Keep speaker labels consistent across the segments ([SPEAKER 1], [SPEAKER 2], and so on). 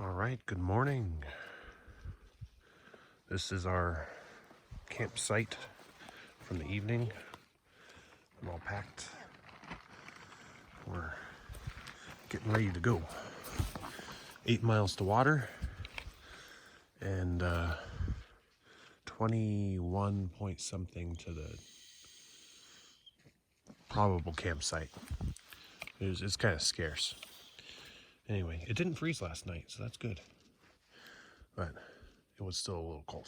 [SPEAKER 1] All right, good morning. This is our campsite from the evening. I'm all packed. We're getting ready to go. 8 miles to water and 21 point something to the probable campsite. It's kind of scarce. Anyway, it didn't freeze last night, so that's good. But it was still a little cold.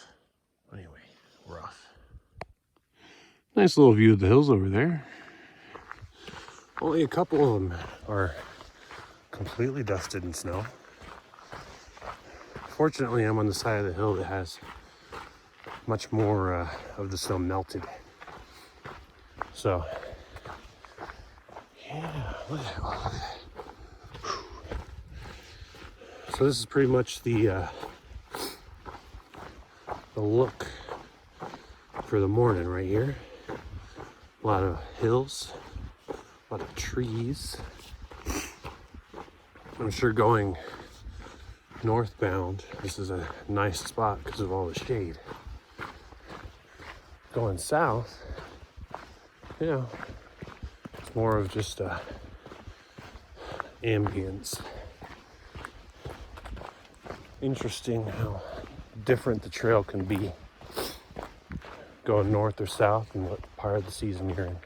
[SPEAKER 1] Anyway, we're off. Nice little view of the hills over there. Only a couple of them are completely dusted in snow. Fortunately, I'm on the side of the hill that has much more of the snow melted. So, yeah, look at that. So this is pretty much the look for the morning right here. A lot of hills, a lot of trees. I'm sure going northbound, this is a nice spot because of all the shade. Going south, you know, it's more of just a ambience. Interesting how different the trail can be going north or south and what part of the season you're in.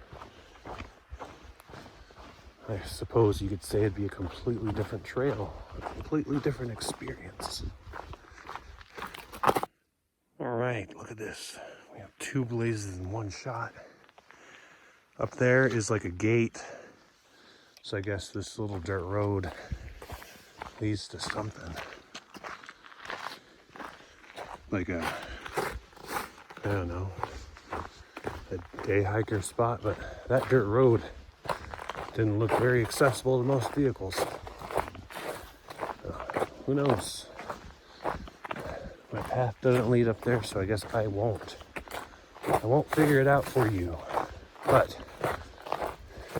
[SPEAKER 1] I suppose you could say it'd be a completely different trail, a completely different experience. All right, look at this. We have two blazes in one shot. Up there is like a gate. So I guess this little dirt road leads to something. Like a, I don't know, a day hiker spot, but that dirt road didn't look very accessible to most vehicles. Who knows? My path doesn't lead up there, so I guess I won't figure it out for you. But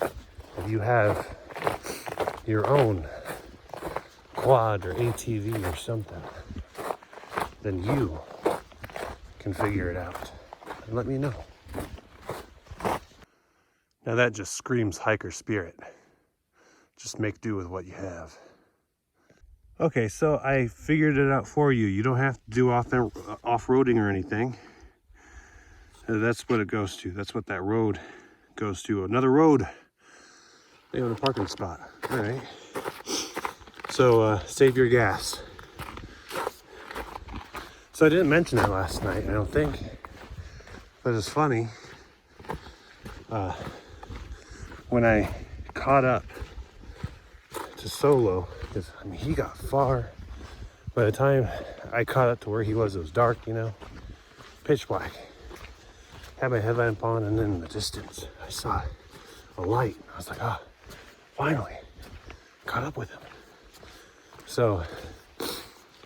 [SPEAKER 1] if you have your own quad or ATV or something, then you can figure it out and let me know. Now that just screams hiker spirit. Just make do with what you have. Okay, so I figured it out for you. You don't have to do off-roading or anything. That's what it goes to. That's what that road goes to. Another road. They have a parking spot. All right. So save your gas. So I didn't mention it last night, I don't think. But it's funny. When I caught up to Solo, because I mean he got far. By the time I caught up to where he was, it was dark, you know, pitch black. Had my headlamp on, and then in the distance I saw a light. I was like, oh, finally caught up with him. So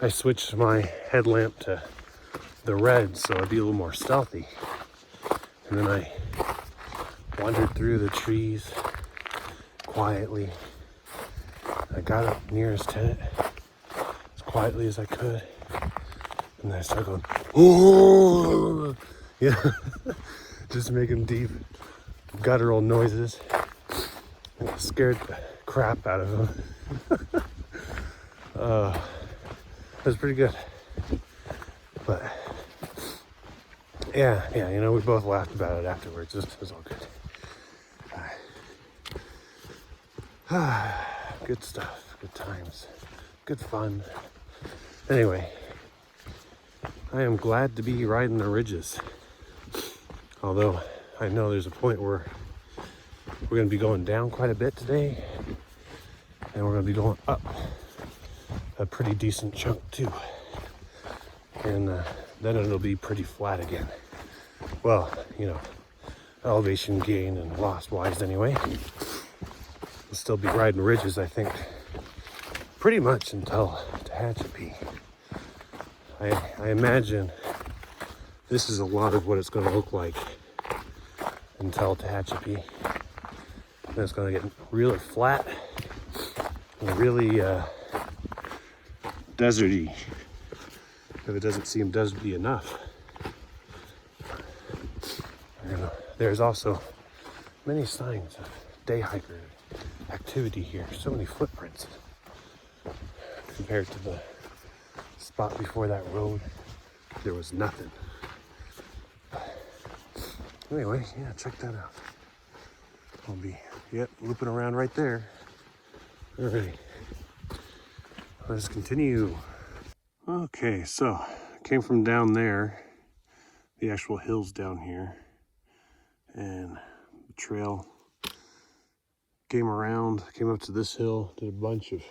[SPEAKER 1] I switched my headlamp to the red so I'd be a little more stealthy. And then I wandered through the trees quietly. I got up near his tent as quietly as I could. And then I started going, oh, yeah, just making deep guttural noises. And it scared the crap out of him. It was pretty good. But yeah, you know, we both laughed about it afterwards. It was all good. Good stuff, good times, good fun. Anyway, I am glad to be riding the ridges. Although I know there's a point where we're going to be going down quite a bit today, and we're going to be going up a pretty decent chunk too. And then it'll be pretty flat again. Well, you know, elevation gain and loss wise anyway. We'll still be riding ridges, I think, pretty much until Tehachapi. I imagine this is a lot of what it's going to look like until Tehachapi. And it's going to get really flat and really deserty. If it doesn't seem deserty enough. There's also many signs of day hiker activity here. So many footprints compared to the spot before that road. There was nothing. Anyway, yeah, check that out. I'll be, looping around right there. All right, let's continue. Okay, so came from down there, the actual hills down here, and the trail came around, came up to this hill, did a bunch of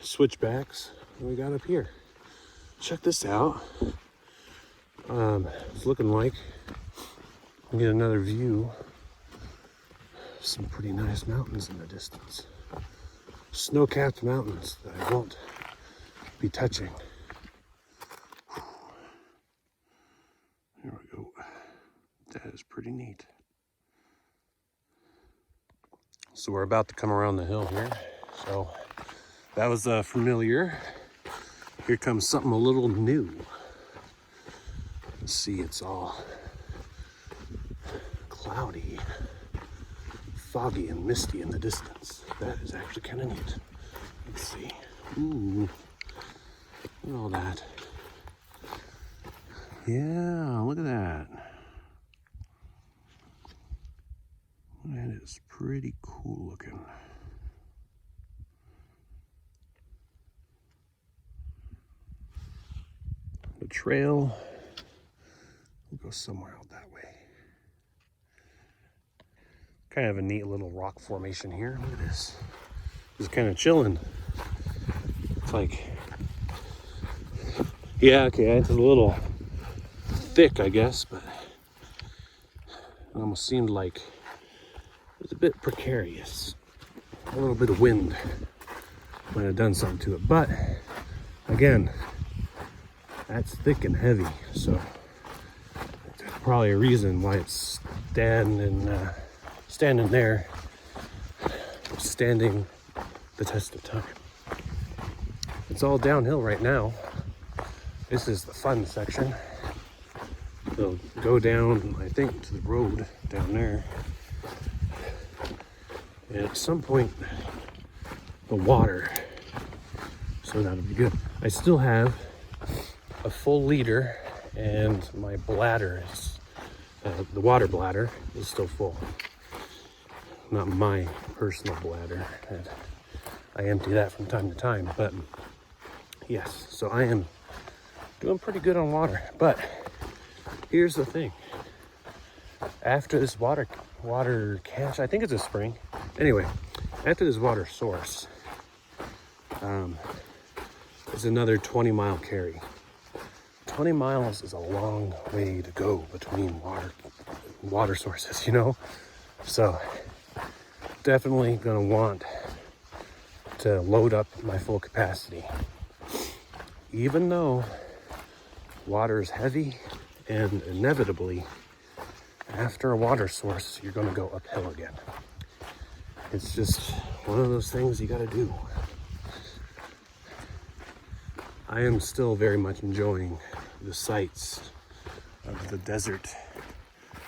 [SPEAKER 1] switchbacks, and we got up here. Check this out. It's looking like we get another view. Some pretty nice mountains in the distance. Snow-capped mountains that I won't be touching. There we go. That is pretty neat. So we're about to come around the hill here. So that was familiar. Here comes something a little new. Let's see, it's all cloudy, foggy and misty in the distance. That is actually kind of neat. Let's see. Ooh, look at all that. Yeah, look at that. That is pretty cool looking. The trail will go somewhere out that way. Kind of a neat little rock formation here. Look at this. Just kind of chilling. It's like, yeah, okay, it's a little thick, I guess, but it almost seemed like it was a bit precarious. A little bit of wind might have done something to it, but again, that's thick and heavy, so there's probably a reason why it's standing there, standing the test of time. It's all downhill right now. This is the fun section. They'll go down, I think, to the road down there. And at some point, the water. So that'll be good. I still have a full liter, and my bladder is, the water bladder is still full. Not my personal bladder. I empty that from time to time, but yes, so I am doing pretty good on water. But here's the thing. After this water cache, I think it's a spring. Anyway, after this water source, is another 20-mile carry. 20 miles is a long way to go between water sources, you know? So definitely gonna want to load up my full capacity. Even though water is heavy, and inevitably after a water source, you're gonna go uphill again. It's just one of those things you gotta do. I am still very much enjoying the sights of the desert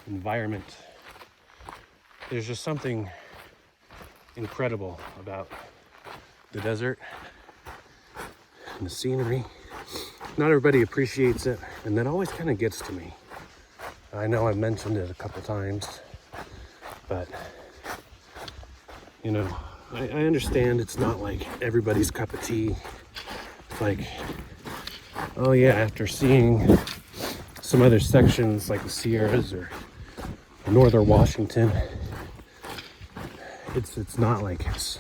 [SPEAKER 1] environment. There's just something incredible about the desert and the scenery. Not everybody appreciates it, and that always kind of gets to me. I know I've mentioned it a couple times, but you know, I understand it's not like everybody's cup of tea. It's like, oh yeah, after seeing some other sections like the Sierras or northern Washington, it's not like it's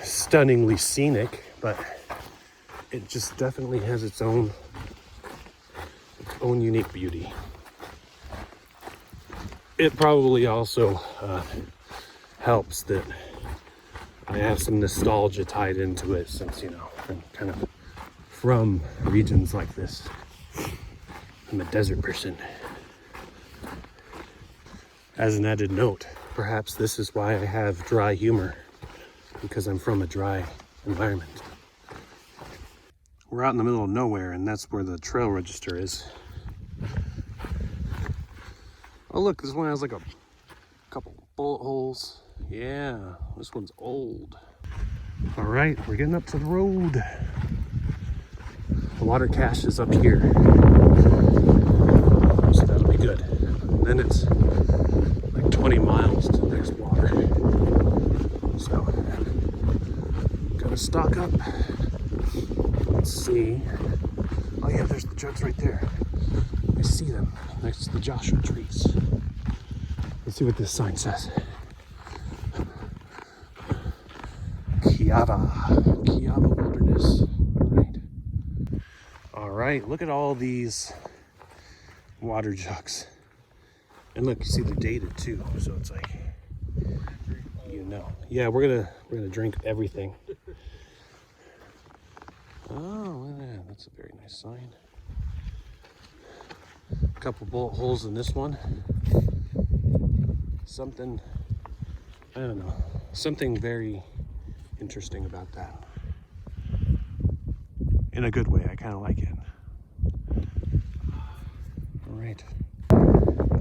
[SPEAKER 1] stunningly scenic, but it just definitely has its own unique beauty. It probably also helps that I have some nostalgia tied into it, since, you know, I'm kind of from regions like this. I'm a desert person. As an added note, perhaps this is why I have dry humor, because I'm from a dry environment. we're out in the middle of nowhere, and that's where the trail register is. Oh look, this one has like a couple bullet holes. Yeah, this one's old. All right, we're getting up to the road. The water cache is up here, so that'll be good. Then it's like 20 miles to the next water. So, gonna stock up. Let's see. Oh yeah, there's the jugs right there. I see them next to the Joshua trees. Let's see what this sign says. Kiava Wilderness. All right, look at all these water jugs. And look, you see they're dated too, so it's like, you know. Yeah, we're gonna drink everything. Oh, look at that. That's a very nice sign. A couple bullet holes in this one. Something, I don't know, something very interesting about that. In a good way, I kind of like it. All right.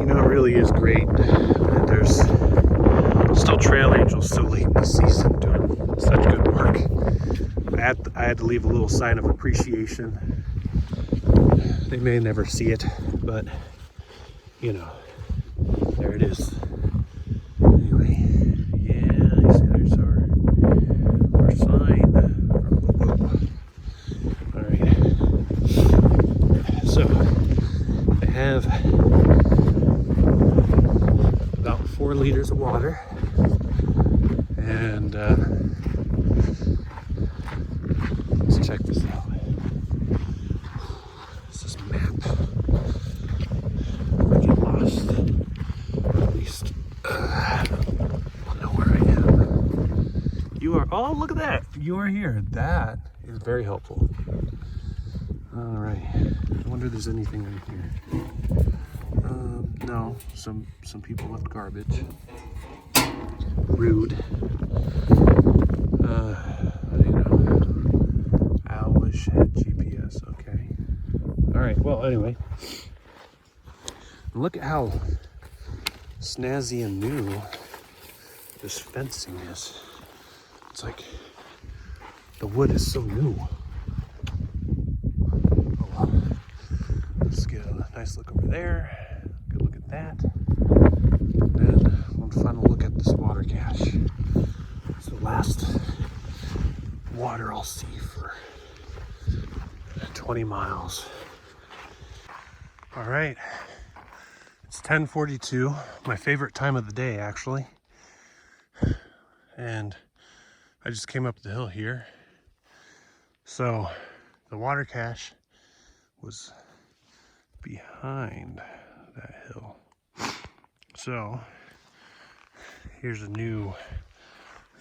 [SPEAKER 1] You know, it really is great that there's still trail angels so late in the season doing such good work. I had to leave a little sign of appreciation. They may never see it, but you know, there it is. Anyway, yeah, I see there's our sign. All right. So they have about 4 liters of water, and let's check this out. This is map. If I get lost, at least I'll know where I am. You are, oh, look at that. You are here. That is very helpful. All right. I wonder if there's anything in here. No, some people left garbage. Rude. You know, owlish head GPS. Okay. All right. Well, anyway, look at how snazzy and new this fencing is. It's like the wood is so new. Oh well. Let's get a nice look over there. Good look at that. Then one final look at this water cache. It's the last water I'll see for 20 miles. All right, it's 10:42, my favorite time of the day actually. And I just came up the hill here. So the water cache was behind that hill. So here's a new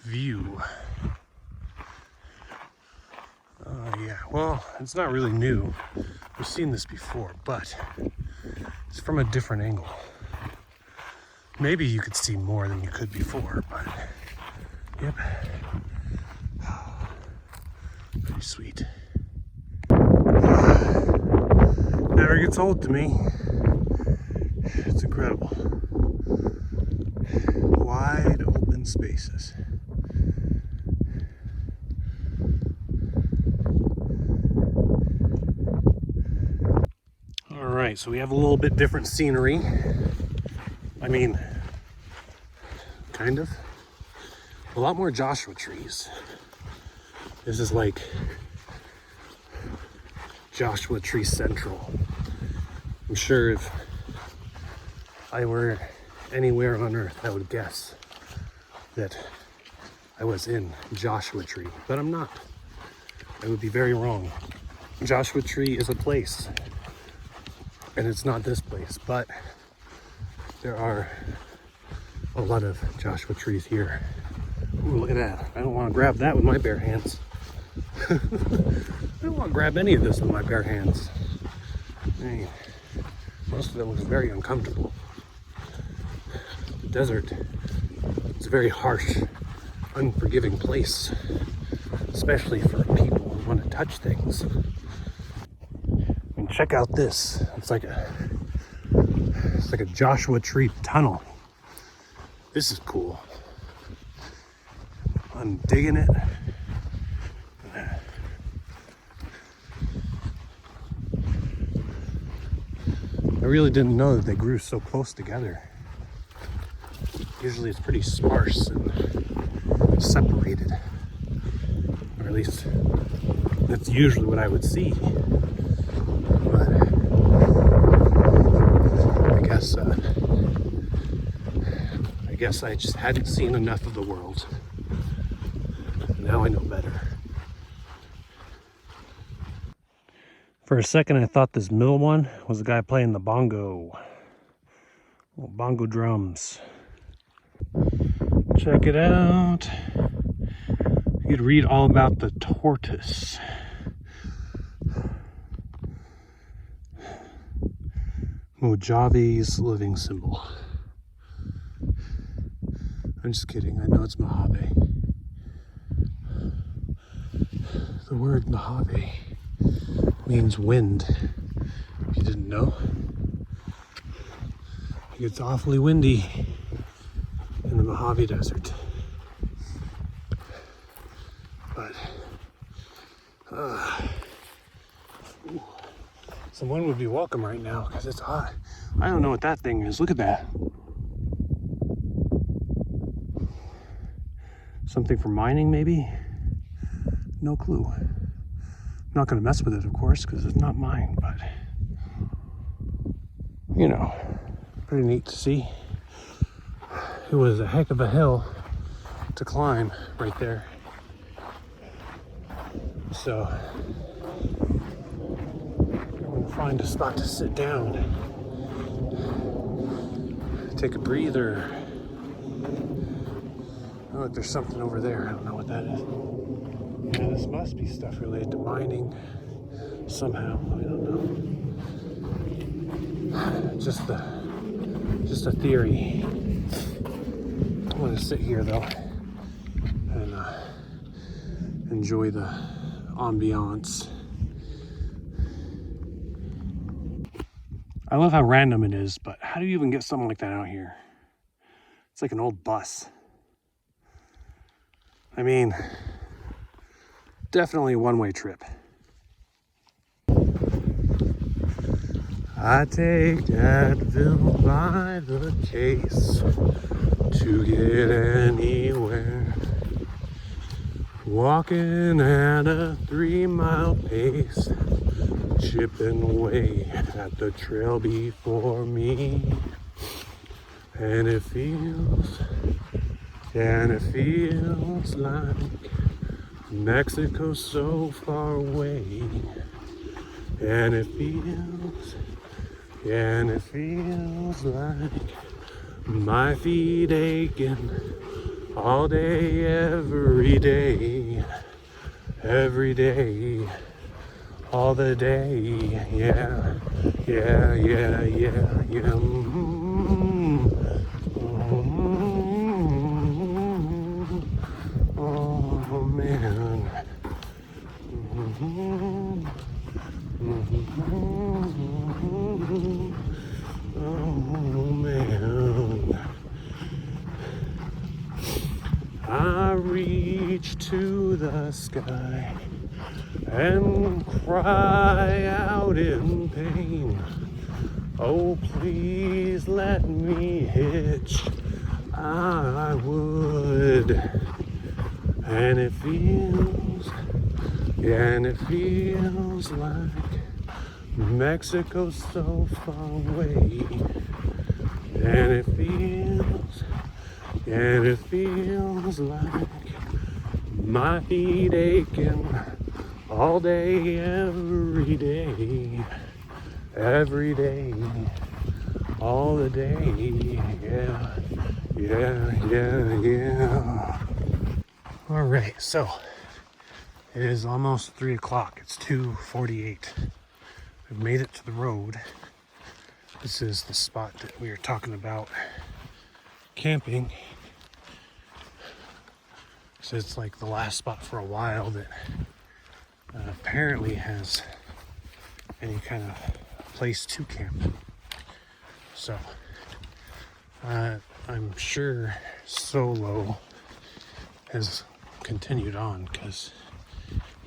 [SPEAKER 1] view. Yeah, well, it's not really new. We've seen this before, but it's from a different angle. Maybe you could see more than you could before, but yep. Pretty sweet. Never gets old to me. It's incredible. Wide open spaces. All right, so we have a little bit different scenery. I mean, kind of. A lot more Joshua trees. This is like Joshua Tree Central. I'm sure if I were anywhere on earth, I would guess that I was in Joshua Tree, but I'm not. I would be very wrong. Joshua Tree is a place, and it's not this place, but there are a lot of Joshua trees here. Ooh, look at that. I don't want to grab that with my bare hands. I don't want to grab any of this with my bare hands. Hey, most of it looks very uncomfortable. The desert is very harsh unforgiving place, especially for people who want to touch things. I mean, check out this. It's like a Joshua Tree tunnel. This is cool. I'm digging it. I really didn't know that they grew so close together. Usually it's pretty sparse and separated. Or at least that's usually what I would see. But I guess I just hadn't seen enough of the world. Now I know better. For a second, I thought this middle one was the guy playing the bongo. Little bongo drums. Check it out. You'd read all about the tortoise. Mojave's living symbol. I'm just kidding, I know it's Mojave. The word Mojave means wind. If you didn't know, it gets awfully windy in the Mojave Desert. But someone would be welcome right now because it's hot. I don't know what that thing is. Look at that. Something for mining, maybe? No clue. Not gonna mess with it, of course, because it's not mine, but you know, pretty neat to see. It was a heck of a hill to climb right there. So I'm gonna find a spot to sit down, take a breather. Oh, look, there's something over there. I don't know what that is. Yeah, this must be stuff related to mining somehow. I don't know. Just a theory. I'm gonna sit here though and enjoy the ambiance. I love how random it is, but how do you even get something like that out here? It's like an old bus. I mean, definitely a one-way trip. I take Advil by the case to get anywhere. Walking at a 3-mile pace, chipping away at the trail before me. And it feels like Mexico's so far away. And it feels like my feet aching all day, every day, all the day. Yeah. Oh man. Oh man. I reach to the sky and cry out in pain. Oh, please let me hitch. I would. And it feels like Mexico's so far away. And it feels like my feet aching all day, every day, all the day. Yeah. All right, so it is almost 3 o'clock. It's 2:48. We've made it to the road. This is the spot that we were talking about camping. So it's like the last spot for a while that apparently has any kind of place to camp. So I'm sure Solo has continued on because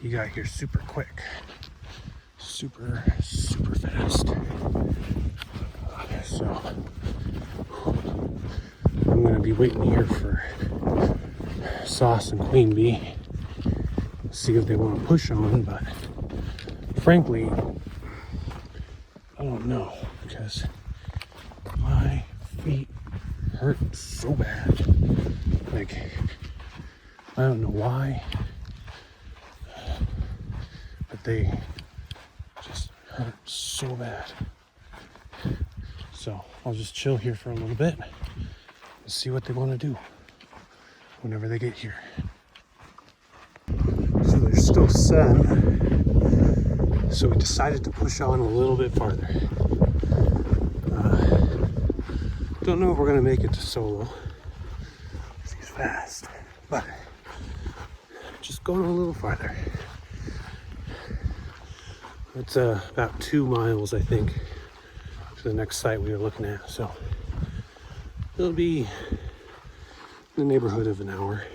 [SPEAKER 1] he got here super quick, super fast. So I'm gonna be waiting here for Sauce and Queen Bee, see if they want to push on, but frankly, I don't know because my feet hurt so bad. Like, I don't know why, but they just hurt so bad. So I'll just chill here for a little bit and see what they want to do whenever they get here. So there's still sun, so we decided to push on a little bit farther. Don't know if we're gonna make it to Solo. He's fast, but just going a little farther. It's about 2 miles, I think, to the next site we were looking at. So it'll be in the neighborhood of an hour.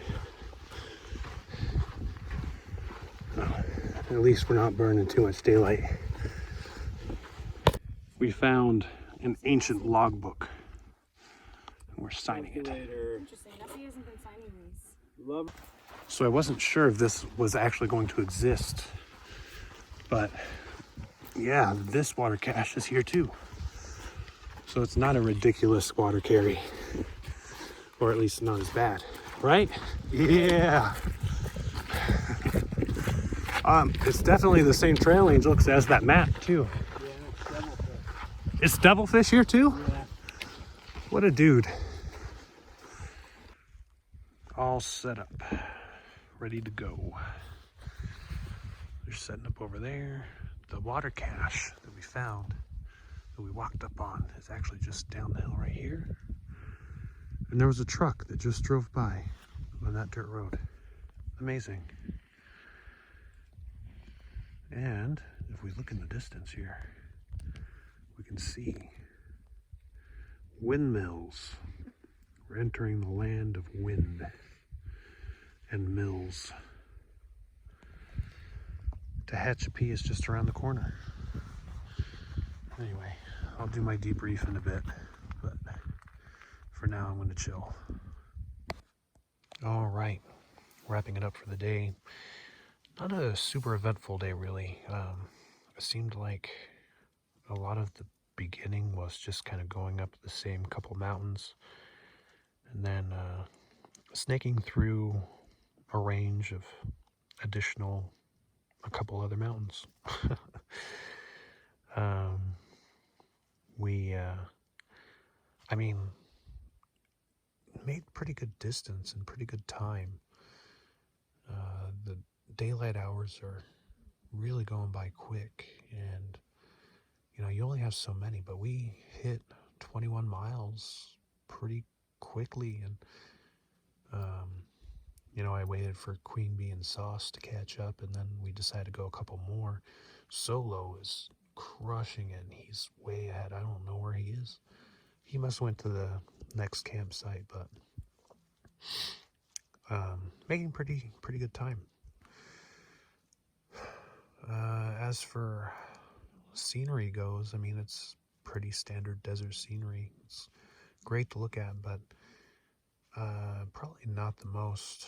[SPEAKER 1] At least we're not burning too much daylight. We found an ancient logbook. We're signing it.
[SPEAKER 2] Interesting. Nessie hasn't been signing these.
[SPEAKER 1] So I wasn't sure if this was actually going to exist, but yeah, this water cache is here too. So it's not a ridiculous water carry, or at least not as bad, right? Yeah. It's definitely the same trail angel because it has that map too.
[SPEAKER 3] Yeah,
[SPEAKER 1] It's devilfish here too?
[SPEAKER 3] yeah.
[SPEAKER 1] What a dude. All set up, ready to go. They're setting up over there. The water cache that we found, that we walked up on, is actually just down the hill right here. And there was a truck that just drove by on that dirt road. Amazing. And if we look in the distance here, we can see windmills. We're entering the land of wind and mills. Tehachapi is just around the corner. Anyway, I'll do my debrief in a bit, but for now I'm going to chill. All right, wrapping it up for the day. Not a super eventful day, really. It seemed like a lot of the beginning was just kind of going up the same couple mountains and then snaking through a range of a couple other mountains. We made pretty good distance and pretty good time. The daylight hours are really going by quick, and you only have so many, but we hit 21 miles pretty quickly, and I waited for Queen Bee and Sauce to catch up, and then we decided to go a couple more. Solo is crushing it, and he's way ahead. I don't know where he is. He must have went to the next campsite, but making pretty good time. As for scenery goes, it's pretty standard desert scenery. It's great to look at, but probably not the most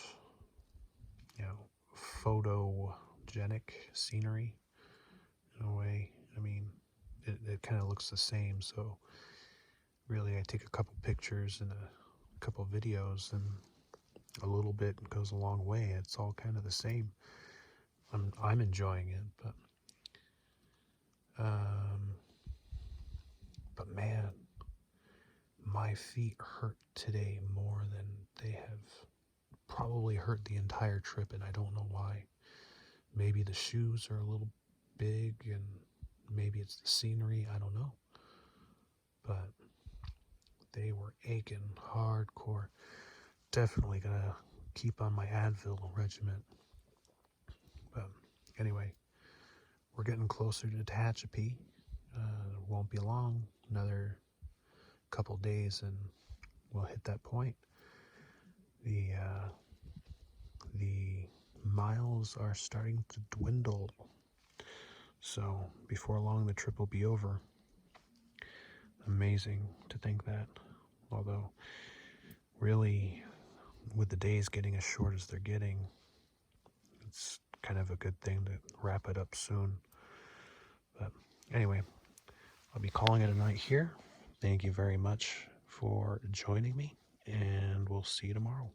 [SPEAKER 1] photogenic scenery in a way. It kind of looks the same, so really I take a couple pictures and a couple videos, and a little bit goes a long way. It's all kind of the same. I'm enjoying it, but man, my feet hurt today more than they have probably hurt the entire trip, and I don't know why. Maybe the shoes are a little big, and maybe it's the scenery, I don't know. But they were aching hardcore. Definitely gonna
[SPEAKER 3] keep on my Advil regimen. But anyway, we're getting closer to Tehachapi. Won't be long, another couple days, and we'll hit that point. The miles are starting to dwindle, so before long the trip will be over. Amazing to think that, although really with the days getting as short as they're getting, it's kind of a good thing to wrap it up soon. But anyway, I'll be calling it a night here. Thank you very much for joining me, and we'll see you tomorrow.